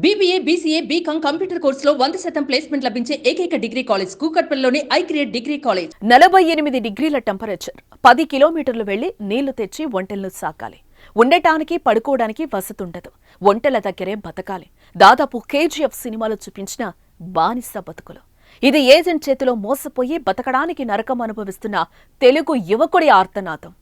BBA, BCA, BCom computer కోర్సులో 100% placement లభించే ఏకైక డిగ్రీ కాలేజ్ కూకట్పల్లిలోని ఐక్రియేట్ డిగ్రీ కాలేజ్. 48 డిగ్రీల టెంపరేచర్, 10 కిలోమీటర్లు వెళ్లి నీళ్లు తెచ్చి ఒంటెలను సాకాలి. ఉండటానికి పడుకోవడానికి వసతి ఉండదు. ఒంటెల దగ్గరే బతకాలి. దాదాపు KGF సినిమాలో చూపించిన బానిస బతుకులు. ఇది ఏజెంట్ చేతిలో మోసపోయి బతకడానికి నరకం అనుభవిస్తున్న తెలుగు యువకుడి ఆర్తనాదం.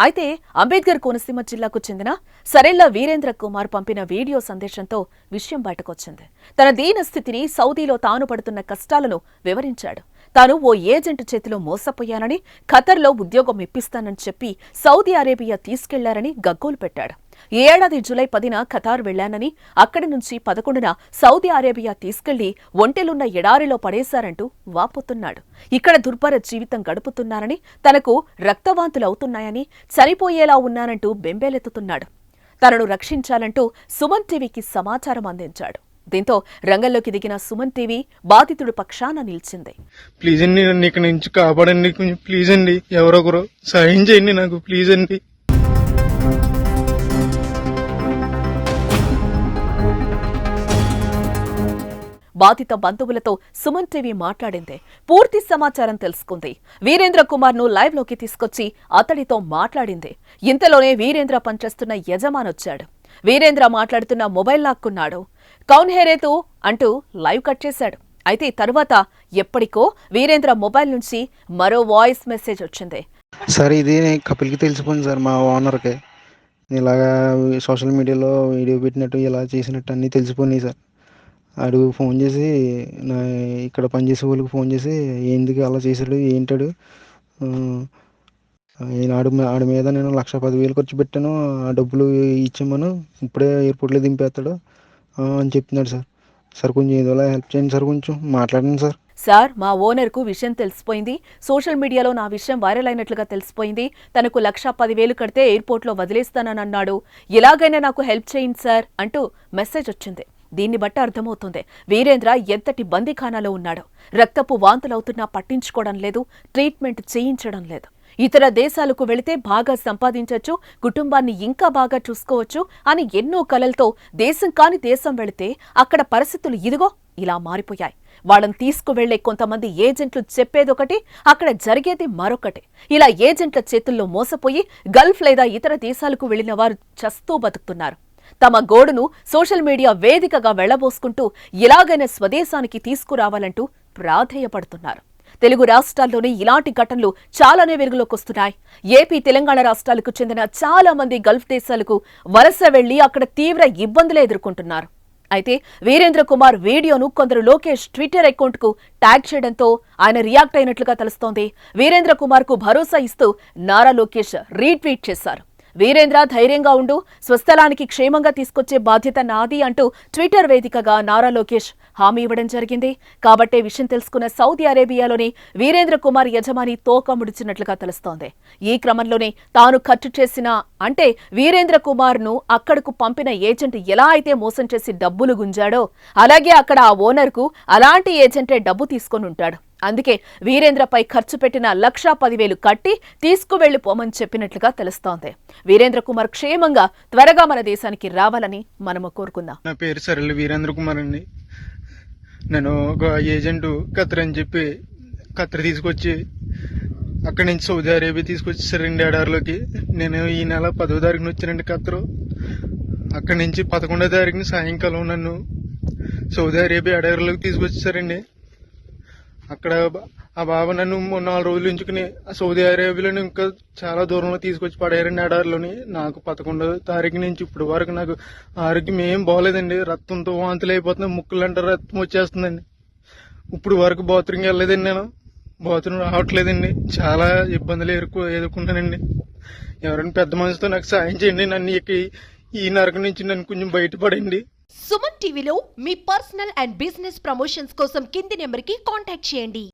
అయితే అంబేద్కర్ కోనసీమ జిల్లాకు చెందిన సరెళ్ల వీరేంద్ర కుమార్ పంపిన వీడియో సందేశంతో విషయం బయటకొచ్చింది. తన దీన స్థితిని, సౌదీలో తాను పడుతున్న కష్టాలను వివరించాడు. తాను ఓ ఏజెంట్ చేతిలో మోసపోయానని, ఖతర్లో ఉద్యోగం ఇప్పిస్తానని చెప్పి సౌదీ అరేబియా తీసుకెళ్లారని గగ్గోలు పెట్టాడు. ఈ ఏడాది జూలై 10న ఖతార్ వెళ్లానని, అక్కడి నుంచి 11న సౌదీ అరేబియా తీసుకెళ్లి ఒంటెలున్న ఎడారిలో పడేశారంటూ వాపోతున్నాడు. ఇక్కడ దుర్భర జీవితం గడుపుతున్నానని, తనకు రక్తవాంతులవుతున్నాయని, చనిపోయేలా ఉన్నానంటూ బెంబేలెత్తుతున్నాడు. తనను రక్షించాలంటూ సుమన్ టీవీకి సమాచారం అందించాడు. దీంతో రంగంలోకి దిగిన సుమన్ టీవీ బాధితుడి పక్షాన నిలిచింది. ప్లీజ్ అండి, నన్ను ఇక్కడ నుంచి కాపాడండి, ప్లీజ్ అండి, ఎవరొకరు సాయం చేయండి నాకు, ప్లీజ్ అండి. బాధిత బంధువులతో సుమన్ టీవీ మాట్లాడింది. పూర్తి సమాచారం తెలుసుకుంది. వీరేంద్ర కుమార్ ను లైవ్ లోకి తీసుకొచ్చి అతడితో మాట్లాడింది. ఇంతలోనే వీరేంద్ర పనిచేస్తున్న యజమానొచ్చాడు. వీరేంద్ర మాట్లాడుతున్న మొబైల్ లాక్కున్నాడు. కౌన్ హేరేతూ అంటూ లైవ్ కట్ చేశాడు. అయితే తరువాత ఎప్పటికో వీరేంద్ర మొబైల్ నుంచి మరో వాయిస్ మెసేజ్ వచ్చింది. సార్, ఇది కపిల్కి తెలిసిపోయింది సార్, మా ఓనర్కి. ఇలాగా సోషల్ మీడియాలో వీడియో పెట్టినట్టు, ఇలా చేసినట్టు అన్నీ తెలిసిపోయినాయి సార్. ఆడు ఫోన్ చేసి, ఇక్కడ పనిచేసే వాళ్ళకి ఫోన్ చేసి, ఎందుకు అలా చేశాడు, ఏంటాడు, ఆడి మీద నేను 1,10,000 ఖర్చు పెట్టాను, ఆ డబ్బులు ఇచ్చామను, ఇప్పుడే ఎయిర్పోర్ట్లో దింపేస్తాడు అని చెప్తున్నాడు సార్. సార్ కొంచెం ఏదోలా హెల్ప్ చేయండి సార్, కొంచెం మాట్లాడండి సార్. సార్, మా ఓనర్కు విషయం తెలిసిపోయింది. సోషల్ మీడియాలో నా విషయం వైరల్ అయినట్లుగా తెలిసిపోయింది. తనకు 1,10,000 కడితే ఎయిర్పోర్ట్లో వదిలేస్తానని అన్నాడు. ఎలాగైనా నాకు హెల్ప్ చేయండి సార్ అంటూ మెసేజ్ వచ్చింది. దీన్ని బట్టి అర్థమవుతుంది వీరేంద్ర ఎంతటి బందీఖానాలో ఉన్నాడో. రక్తపు వాంతులవుతున్నా పట్టించుకోవడం లేదు, ట్రీట్మెంట్ చేయించడం లేదు. ఇతర దేశాలకు వెళితే బాగా సంపాదించొచ్చు, కుటుంబాన్ని ఇంకా బాగా చూసుకోవచ్చు అని ఎన్నో కలలతో దేశం కాని దేశం వెళితే అక్కడ పరిస్థితులు ఇదిగో ఇలా మారిపోయాయి. వాళ్ళని తీసుకువెళ్లే కొంతమంది ఏజెంట్లు చెప్పేదొకటి, అక్కడ జరిగేది మరొకటి. ఇలా ఏజెంట్ల చేతుల్లో మోసపోయి గల్ఫ్ లేదా ఇతర దేశాలకు వెళ్లిన వారు చస్తూ బతుకుతున్నారు. తమ గోడును సోషల్ మీడియా వేదికగా వెళ్లబోసుకుంటూ ఎలాగైనా స్వదేశానికి తీసుకురావాలంటూ ప్రాధేయపడుతున్నారు. తెలుగు రాష్ట్రాల్లోనే ఇలాంటి ఘటనలు చాలానే వెలుగులోకొస్తున్నాయి. ఏపీ, తెలంగాణ రాష్ట్రాలకు చెందిన చాలా మంది గల్ఫ్ దేశాలకు వలస వెళ్లి అక్కడ తీవ్ర ఇబ్బందులు ఎదుర్కొంటున్నారు. అయితే వీరేంద్ర కుమార్ వీడియోను కొందరు లోకేష్ ట్విట్టర్ అకౌంట్ కు ట్యాగ్ చేయడంతో ఆయన రియాక్ట్ అయినట్లుగా తెలుస్తోంది. వీరేంద్ర కుమార్ కు భరోసా ఇస్తూ నారా లోకేష్ రీట్వీట్ చేశారు. వీరేంద్ర ధైర్యంగా ఉండు, స్వస్థలానికి క్షేమంగా తీసుకొచ్చే బాధ్యత నాది అంటూ ట్విట్టర్ వేదికగా నారా లోకేష్ హామీ ఇవ్వడం జరిగింది. కాబట్టే విషయం తెలుసుకున్న సౌదీ అరేబియాలోని వీరేంద్ర కుమార్ యజమాని తోక ముడిచినట్లుగా తెలుస్తోంది. ఈ క్రమంలోనే తాను ఖర్చు చేసిన, అంటే వీరేంద్ర కుమార్ ను అక్కడకు పంపిన ఏజెంట్ ఎలా అయితే మోసం చేసి డబ్బులు గుంజాడో, అలాగే అక్కడ ఆ ఓనర్ కు అలాంటి ఏజెంటే డబ్బు తీసుకొని ఉంటాడు. అందుకే వీరేంద్రపై ఖర్చు పెట్టిన 1,10,000 కట్టి తీసుకువెళ్లిపోమని చెప్పినట్లుగా తెలుస్తోంది. వీరేంద్ర కుమార్ క్షేమంగా త్వరగా మన దేశానికి రావాలని మనము కోరుకుందాం. నా పేరు సరెళ్ల వీరేంద్ర కుమార్ అండి. నేను ఒక ఏజెంట్ ఖతర్ అని చెప్పి ఖతర్ తీసుకొచ్చి అక్కడి నుంచి సౌదీ అరేబియా తీసుకొచ్చేసారండి ఎడారిలోకి. నేను ఈ నెల 10వ తారీఖున వచ్చానండి ఖతర్. అక్కడి నుంచి 11వ తారీఖున సాయంకాలం నన్ను సౌదీ అరేబియా ఎడారిలోకి తీసుకొచ్చేసారండి. అక్కడ ఆ బాబా నన్ను 4 రోజులు ఉంచుకుని సౌదీ అరేబియాలోని ఇంకా చాలా దూరంలో తీసుకొచ్చి పడేయారండి ఎడారిలోని. నాకు 11వ తారీఖు నుంచి ఇప్పుడు వరకు నాకు ఆరోగ్యం ఏం బాగోలేదండి. రక్తంతో వాంతులు అయిపోతున్నాయి, ముక్కులంటే రక్తం వచ్చేస్తుందండి. ఇప్పుడు వరకు బాత్రూమ్కి వెళ్ళలేదండి, నేను బాత్రూమ్ రావట్లేదండి. చాలా ఇబ్బందులు ఎదుర్కొన్నానండి. ఎవరైనా పెద్ద మనసుతో నాకు సాయం చేయండి, నన్ను ఈ నరకం నుంచి నన్ను కొంచెం బయటపడండి. సుమన్ టీవీలో మీ పర్సనల్ అండ్ బిజినెస్ ప్రమోషన్స్ కోసం కింది నెంబర్కి కాంటాక్ట్ చేయండి.